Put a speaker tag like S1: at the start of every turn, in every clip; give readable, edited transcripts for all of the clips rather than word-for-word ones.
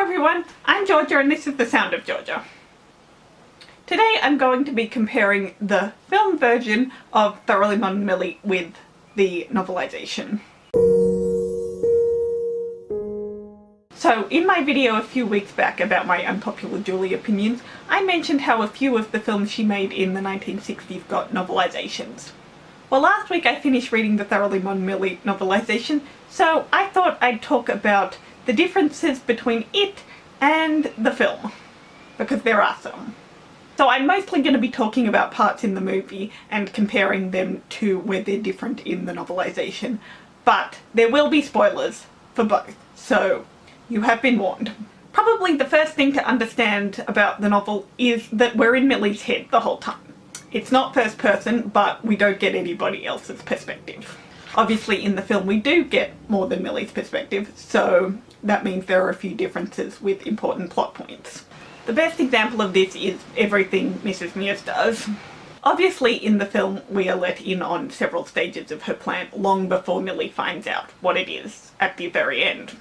S1: everyone, I'm Georgia and this is The Sound of Georgia. Today I'm going to be comparing the film version of Thoroughly Modern Millie with the novelisation. So in my video a few weeks back about my unpopular Julie opinions, I mentioned how a few of the films she made in the 1960s got novelisations. Well, last week I finished reading the Thoroughly Modern Millie novelisation, so I thought I'd talk about the differences between it and the film, because there are some. So I'm mostly going to be talking about parts in the movie and comparing them to where they're different in the novelisation, but there will be spoilers for both, so you have been warned. Probably the first thing to understand about the novel is that we're in Millie's head the whole time. It's not first person, but we don't get anybody else's perspective. Obviously in the film we do get more than Millie's perspective, so that means there are a few differences with important plot points. The best example of this is everything Mrs. Mears does. Obviously in the film we are let in on several stages of her plan long before Millie finds out what it is at the very end.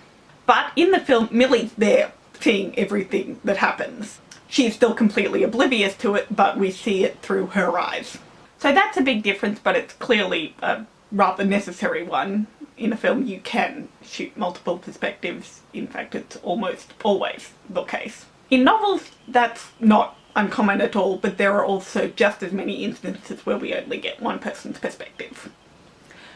S1: But in the film Millie's there seeing everything that happens. She's still completely oblivious to it, but we see it through her eyes. So that's a big difference, but it's clearly a rather necessary one. In a film you can shoot multiple perspectives. In fact, it's almost always the case. In novels that's not uncommon at all, but there are also just as many instances where we only get one person's perspective.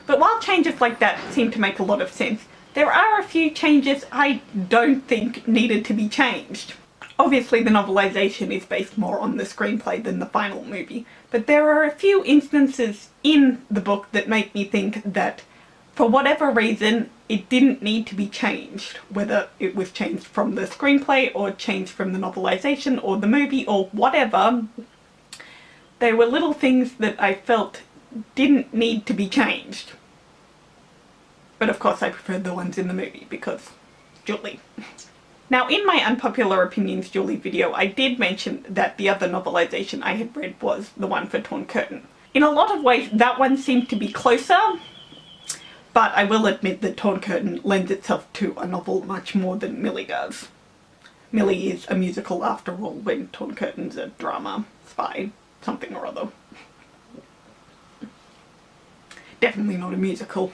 S1: But while changes like that seem to make a lot of sense, there are a few changes I don't think needed to be changed. Obviously the novelisation is based more on the screenplay than the final movie, but there are a few instances in the book that make me think that for whatever reason it didn't need to be changed, whether it was changed from the screenplay or changed from the novelisation or the movie or whatever. There were little things that I felt didn't need to be changed. But of course I preferred the ones in the movie because Julie. Now in my Unpopular Opinions Julie video I did mention that the other novelisation I had read was the one for Torn Curtain. In a lot of ways that one seemed to be closer, but I will admit that Torn Curtain lends itself to a novel much more than Millie does. Millie is a musical after all, when Torn Curtain's a drama, spy, something or other. Definitely not a musical.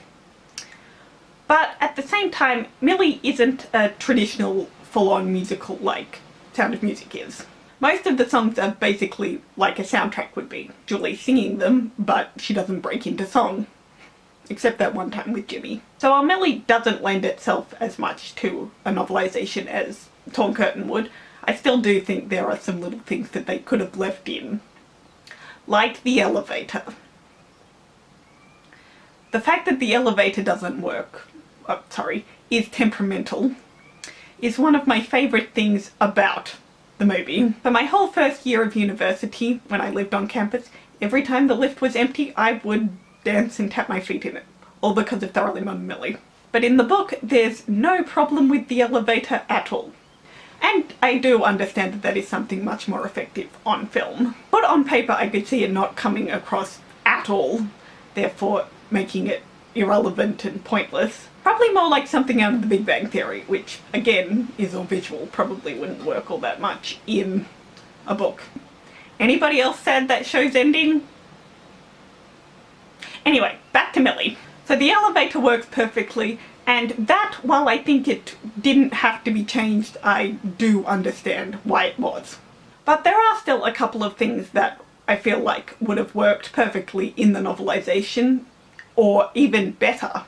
S1: But at the same time, Millie isn't a traditional full-on musical like Sound of Music is. Most of the songs are basically like a soundtrack would be. Julie singing them, but she doesn't break into song. Except that one time with Jimmy. So while Millie doesn't lend itself as much to a novelisation as Torn Curtain would, I still do think there are some little things that they could have left in. Like the elevator. The fact that the elevator doesn't work, is temperamental, is one of my favourite things about the movie. For my whole first year of university, when I lived on campus, every time the lift was empty I would dance and tap my feet in it, all because of Thoroughly Modern Millie. But in the book there's no problem with the elevator at all. And I do understand that that is something much more effective on film. But on paper I could see it not coming across at all, therefore making it irrelevant and pointless. Probably more like something out of The Big Bang Theory, which again is all visual, probably wouldn't work all that much in a book. Anybody else sad that show's ending? Anyway, back to Millie. So the elevator works perfectly, and that, while I think it didn't have to be changed, I do understand why it was. But there are still a couple of things that I feel like would have worked perfectly in the novelisation, or even better.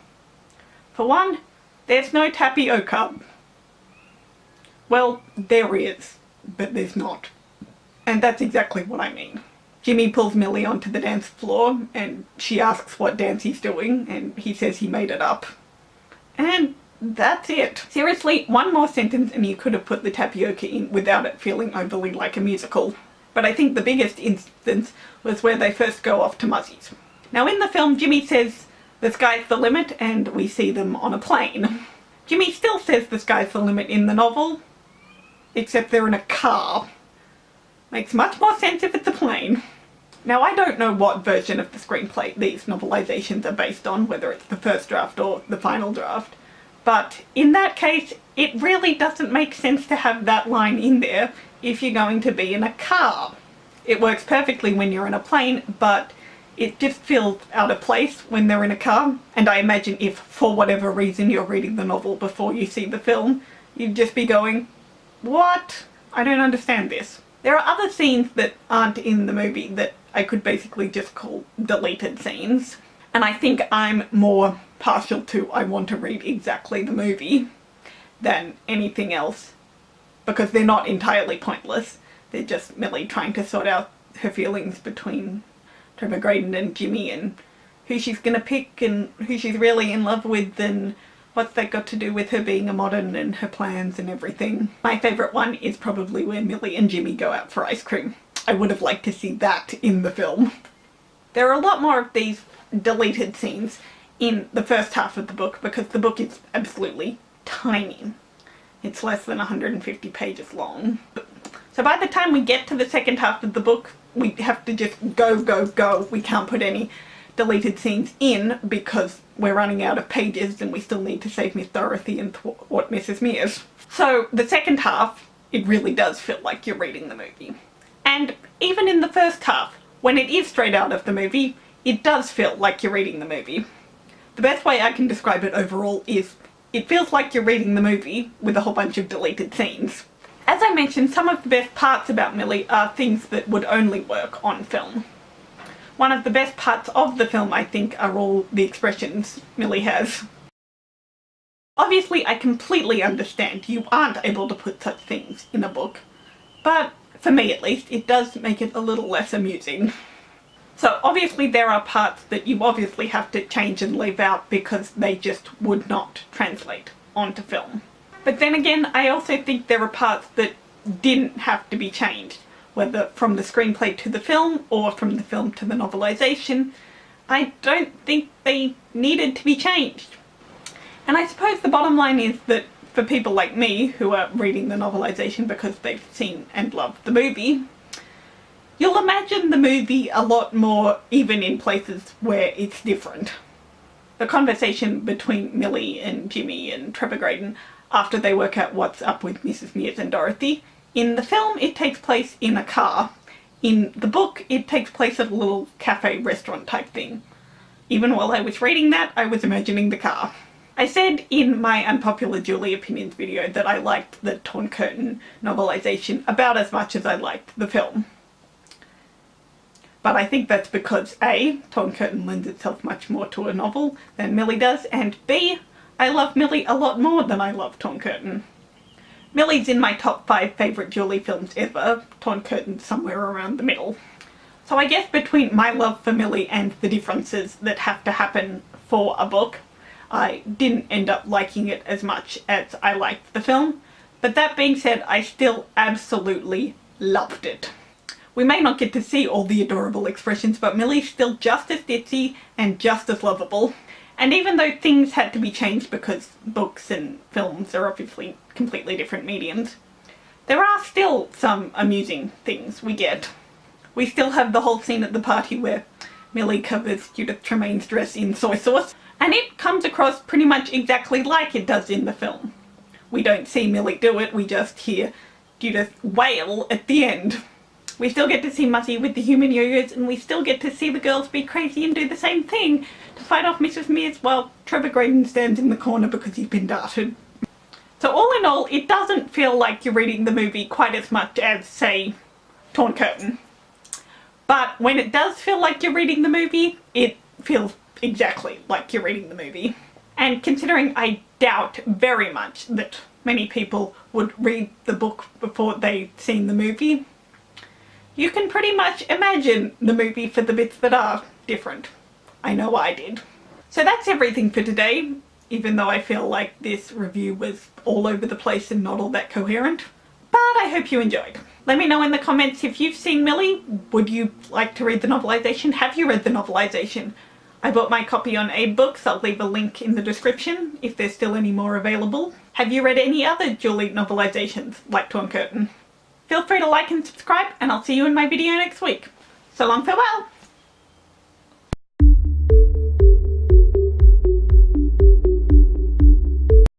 S1: For one, there's no tapioca. Well, there is, but there's not. And that's exactly what I mean. Jimmy pulls Millie onto the dance floor and she asks what dance he's doing and he says he made it up. And that's it. Seriously, one more sentence and you could have put the tapioca in without it feeling overly like a musical. But I think the biggest instance was where they first go off to Muzzie's. Now in the film Jimmy says the sky's the limit and we see them on a plane. Jimmy still says the sky's the limit in the novel, except they're in a car. Makes much more sense if it's a plane. Now I don't know what version of the screenplay these novelisations are based on, whether it's the first draft or the final draft, but in that case it really doesn't make sense to have that line in there if you're going to be in a car. It works perfectly when you're in a plane, but it just feels out of place when they're in a car. And I imagine if, for whatever reason, you're reading the novel before you see the film, you'd just be going, what? I don't understand this. There are other scenes that aren't in the movie that I could basically just call deleted scenes. And I think I'm more partial to I want to read exactly the movie than anything else, because they're not entirely pointless. They're just Millie trying to sort out her feelings between Trevor Graydon and Jimmy, and who she's gonna pick and who she's really in love with, and what's that got to do with her being a modern and her plans and everything. My favourite one is probably where Millie and Jimmy go out for ice cream. I would have liked to see that in the film. There are a lot more of these deleted scenes in the first half of the book because the book is absolutely tiny. It's less than 150 pages long. So by the time we get to the second half of the book, we have to just go, go, go. We can't put any deleted scenes in because we're running out of pages and we still need to save Miss Dorothy and thwart Mrs. Mears. So the second half, it really does feel like you're reading the movie. And even in the first half, when it is straight out of the movie, it does feel like you're reading the movie. The best way I can describe it overall is it feels like you're reading the movie with a whole bunch of deleted scenes. As I mentioned, some of the best parts about Millie are things that would only work on film. One of the best parts of the film, I think, are all the expressions Millie has. Obviously, I completely understand you aren't able to put such things in a book, but for me at least, it does make it a little less amusing. So obviously there are parts that you obviously have to change and leave out because they just would not translate onto film. But then again, I also think there are parts that didn't have to be changed, whether from the screenplay to the film or from the film to the novelisation. I don't think they needed to be changed. And I suppose the bottom line is that for people like me who are reading the novelisation because they've seen and loved the movie, you'll imagine the movie a lot more even in places where it's different. The conversation between Millie and Jimmy and Trevor Graydon after they work out what's up with Mrs. Mears and Dorothy. In the film, it takes place in a car. In the book, it takes place at a little cafe restaurant type thing. Even while I was reading that, I was imagining the car. I said in my Unpopular Julie Opinions video that I liked the Torn Curtain novelisation about as much as I liked the film. But I think that's because A, Torn Curtain lends itself much more to a novel than Millie does, and B, I love Millie a lot more than I love Torn Curtain. Millie's in my top 5 favourite Julie films ever, Torn Curtain's somewhere around the middle. So I guess between my love for Millie and the differences that have to happen for a book, I didn't end up liking it as much as I liked the film. But that being said, I still absolutely loved it. We may not get to see all the adorable expressions, but Millie's still just as ditzy and just as lovable. And even though things had to be changed because books and films are obviously completely different mediums, there are still some amusing things we get. We still have the whole scene at the party where Millie covers Judith Tremaine's dress in soy sauce, and it comes across pretty much exactly like it does in the film. We don't see Millie do it, we just hear Judith wail at the end. We still get to see Muzzy with the human yo-yos, and we still get to see the girls be crazy and do the same thing to fight off Mrs. Mears while Trevor Graydon stands in the corner because he's been darted. So all in all, it doesn't feel like you're reading the movie quite as much as, say, Torn Curtain. But when it does feel like you're reading the movie, it feels exactly like you're reading the movie. And considering I doubt very much that many people would read the book before they've seen the movie, you can pretty much imagine the movie for the bits that are different. I know I did. So that's everything for today, even though I feel like this review was all over the place and not all that coherent. But I hope you enjoyed. Let me know in the comments if you've seen Millie. Would you like to read the novelisation? Have you read the novelisation? I bought my copy on Abe Books. I'll leave a link in the description if there's still any more available. Have you read any other Julie novelisations like Torn Curtain? Feel free to like and subscribe, and I'll see you in my video next week. So long, farewell!